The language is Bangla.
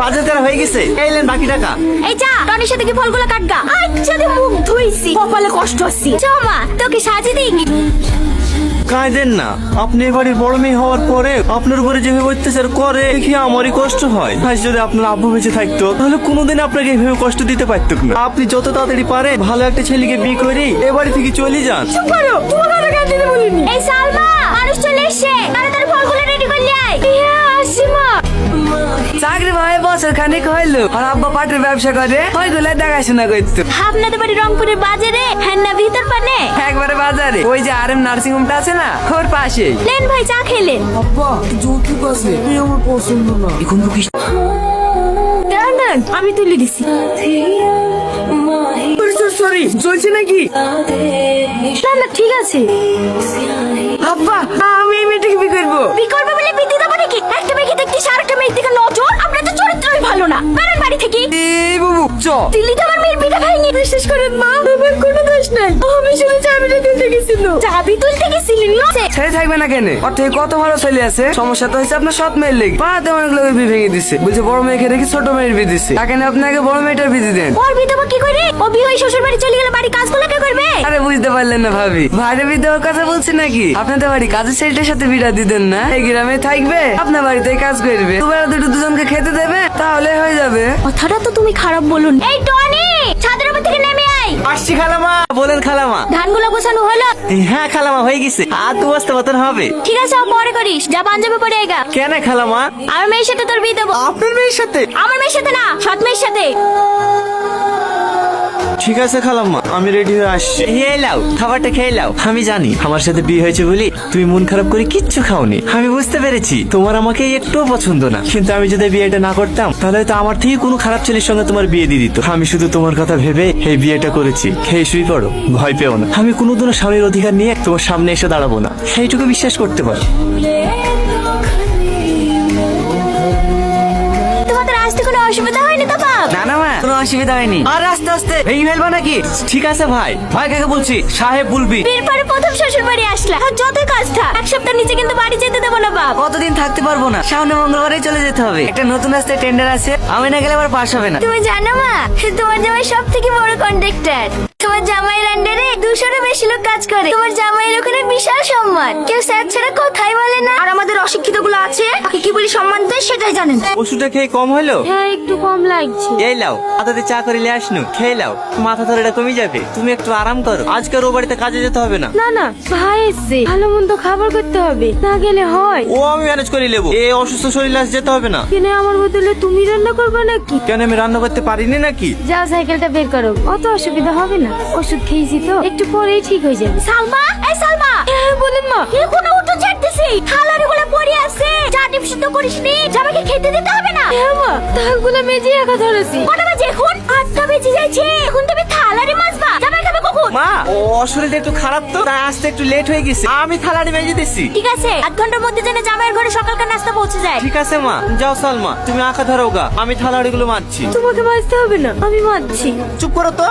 বাজার করা হয়ে গেছে, এইলেন বাকি টাকা। এই যা টনির সাথে কি ফলগুলো কাটগা। আচ্ছা দি মুখ ধুইছি, কপালে কষ্ট হচ্ছে। চ মা তোকে সাজিয়ে দিই। কাঁদেন না, আপনি এবারে বড় মেয়ে হওয়ার পরে আপনার উপরে যেভাবে অত্যাচার করে দেখি আমারই কষ্ট হয়। আজ যদি আপনার আব্বু বেঁচে থাকতো তাহলে কোনোদিন আপনাকে এইভাবে কষ্ট দিতে পারতুক না। আপনি যত তাড়াতাড়ি পারে ভালো একটা ছেলেকে বিয়ে করে এবারে থেকে চলে যান। চুপ করো, তোমার কথা কেন দিতে বলিনি। এই সালমা মানুষ চলে এসেছে, তাড়াতাড়ি ফলগুলো রেডি করলি আয়। হ্যাঁ আসি মা। চাকরি ভাই বছর খানিক হইলো, আর আব্বা পাটের ব্যবসা করে, ওইগুলো দেখাশোনা করতো। আপনাদের বাড়ি রংপুরের বাজারে, হ্যাঁ না ভিতর পানে? একবারে বাজারে, ওই যে আর এম নার্সিং হোমটা আছে না, ওর পাশেই। লেন ভাই চা খেলেন। আব্বা যৌতুক আছে, এই আমার পছন্দ না। এখন তো কি দাঁড়ান আমি তুলে দিছি। সরি চলছে নাকি? না না ঠিক আছে। আব্বা আমি এই মেয়েটাকে বিয়ে করবো। বিয়ে করবে বলে বিয়ে দিতে পারে কি? একটা মেয়েকে দেখতে আরেকটা মেয়ের দিকে নজর, আপনার তো চরিত্রই ভালো না। বেরেন বাড়ি থেকে। এই বাবু চ। দিল্লি তো আমার মেয়ের বিটা খাইনি। বিশ্বাস করেন মা, আমার কোনো দোষ নাই। আমি শুধু চাবিটা তুলতে গেছিল। চাবি তুলতে গেছিলেন না? ছেড়ে থাকবে না কেন? ওর থেকে কত ভালো ছেলে আছে। সমস্যা তো হয়েছে আপনার সৎ মেয়ের লেগে। পাড়াতে অনেক লোকের বিয়ে ভেঙে দিচ্ছে, বলছে বড় মেয়েকে রেখে ছোট মেয়ের বিয়ে দিচ্ছে। তাকে না আপনাকে বড় মেয়েটার বিয়ে দেন। ওর বিয়ে দেবো কি করে? ও বিয়ে হয়ে শ্বশুর বাড়ি চলে গেলে বাড়ি কাজগুলো কে করবে? আরে বুঝতে পারলেন না ভাবি, ভাইরে বিয়ে দেওয়ার কথা বলছি নাকি? আপনাদের বাড়ি কাজের ছেলেটার সাথে বিয়ে দিতেন না? এই গ্রামে থাকবে, আপনার বাড়িতে কাজ করবে, দুবেলা দুটো দুজনকে খেতে দেবে, তাহলে হয়ে যাবে। কথাটা তো তুমি খারাপ বলুন। এই টনি ছাদের উপর থেকে নেমে আয়। আসছি খালামা। বলেন খালামা। ধানগুলো গোছানো হলো? হ্যাঁ খালামা হয়ে গেছে, আর দু বস্তা মতন হবে। ঠিক আছে পরে করিস, যা পাঞ্জাবে পরে আইগা। কেন খালামা? আমার মেয়ের সাথে তোর বিয়ে দেবো। আপনার মেয়ের সাথে? আমার মেয়ের সাথে না, সৎ মেয়ের সাথে। ঠিক আছে খালাম্মা, আমি রেডি হয়ে আসছি। এই লাও খাবারটা খেয়ে লাও। আমি জানি আমার সাথে বিয়ে হয়েছে বলি তুমি মন খারাপ করে কিচ্ছু খাওনি। আমি বুঝতে পেরেছি তোমার আমাকে একটুও পছন্দ না, কিন্তু আমি যদি বিয়েটা না করতাম তাহলে তো আমার থেকে কোনো খারাপ ছেলের সঙ্গে তোমার বিয়ে দিয়ে দিত। আমি শুধু তোমার কথা ভেবে এই বিয়েটা করেছি। খেয়ে শুয়ে পড়ো, ভয় পেও না। আমি কোনোদিনও স্বামীর অধিকার নিয়ে তোমার সামনে এসে দাঁড়াবো না, সেইটুকু বিশ্বাস করতে পারো। তোমাদের আসতে কোনো অসুবিধা হয়নি তো বাপ? না না মা, কোনো অসুবিধা হয়নি। আর আস্তে আস্তে ভেঙে ফেলবা নাকি? ঠিক আছে ভাই, ভাই কাকে বলছি সাহেব বলবি। বিয়ের পরে প্রথম শ্বশুর বাড়ি আসলা, আর যতই কাজ থাক এক সপ্তাহ নিচে কিন্তু বাড়ি যেতে দেবো না বাপ। কতদিন থাকতে পারবো না, সামনে মঙ্গলবারে চলে যেতে হবে। একটা নতুন রাস্তায় টেন্ডার আছে, আমি না গেলে আবার পাস হবে না। তুমি জানো মা, তোমার জামাই সব থেকে বড় কন্ট্রাক্টর। তোমার জামাইয়ের আন্ডারে 200-এরও বেশি লোক কাজ করে। তোমার জামাইয়ের ওখানে বিশাল সম্মান, কেউ স্যার ছাড়া কথাই বলে না। আর আমাদের অশিক্ষিত গুলো আছে, তাকে কি বলি সম্মান দেয় সেটাই জানেন। ওষুধটা খেয়ে কম হলো? হ্যাঁ একটু কম লাগছে। এই লাও হাতাতে চা করে নিয়ে আসনু, খেয়ে লাও, মাথা ধরেটা কমে যাবে। তুমি একটু আরাম করো, আজকের ও বাড়িতে কাজে যেতে হবে না। না না ভাই এসছে, ভালো মন্দ খাবার করতে হবে, না গেলে হয়। ও আমি ম্যানেজ করে নেবো, এ অসুস্থ শরীর আজ যেতে হবে না। কিনে আমার বদলে তুমি রান্না করবে নাকি? কেন আমি রান্না করতে পারিনি নাকি? যাও সাইকেলটা বের করো, অত অসুবিধা হবে না। ওষুধ খেয়েছি তো, একটু পরেই ঠিক হয়ে যাবে। সালমা, এই সালমা, বলেন মা। এখনো উঠো ছাড়তেছি, থালার গুলো পড়ে আছে, চা টিপ শুদ্ধ করিসনি, জামাইকে খেতে দিতে হবে না? হ্যাঁ মা, থালগুলো মেজে একা ধরেছি। কটা বাজে এখন? 8টা বেজে যাচ্ছে, এখন তুমি থালারে মাজবা, জামাই খাবে কখন? মা ও শরীরটা একটু খারাপ তো, তাই আসতে একটু লেট হয়ে গেছে। আমি থালাটি মেজে দিচ্ছি। ঠিক আছে, 8 ঘন্টার মধ্যে যেন জামাইয়ের ঘরে সকালকার নাস্তা পৌঁছে যায়। ঠিক আছে মা, যাও সালমা তুমি আঁকা ধরো গা, আমি থালাড়ি গুলো মারছি। তোমাকে মাজতে হবে না, আমি মাজছি। চুপ করো তো।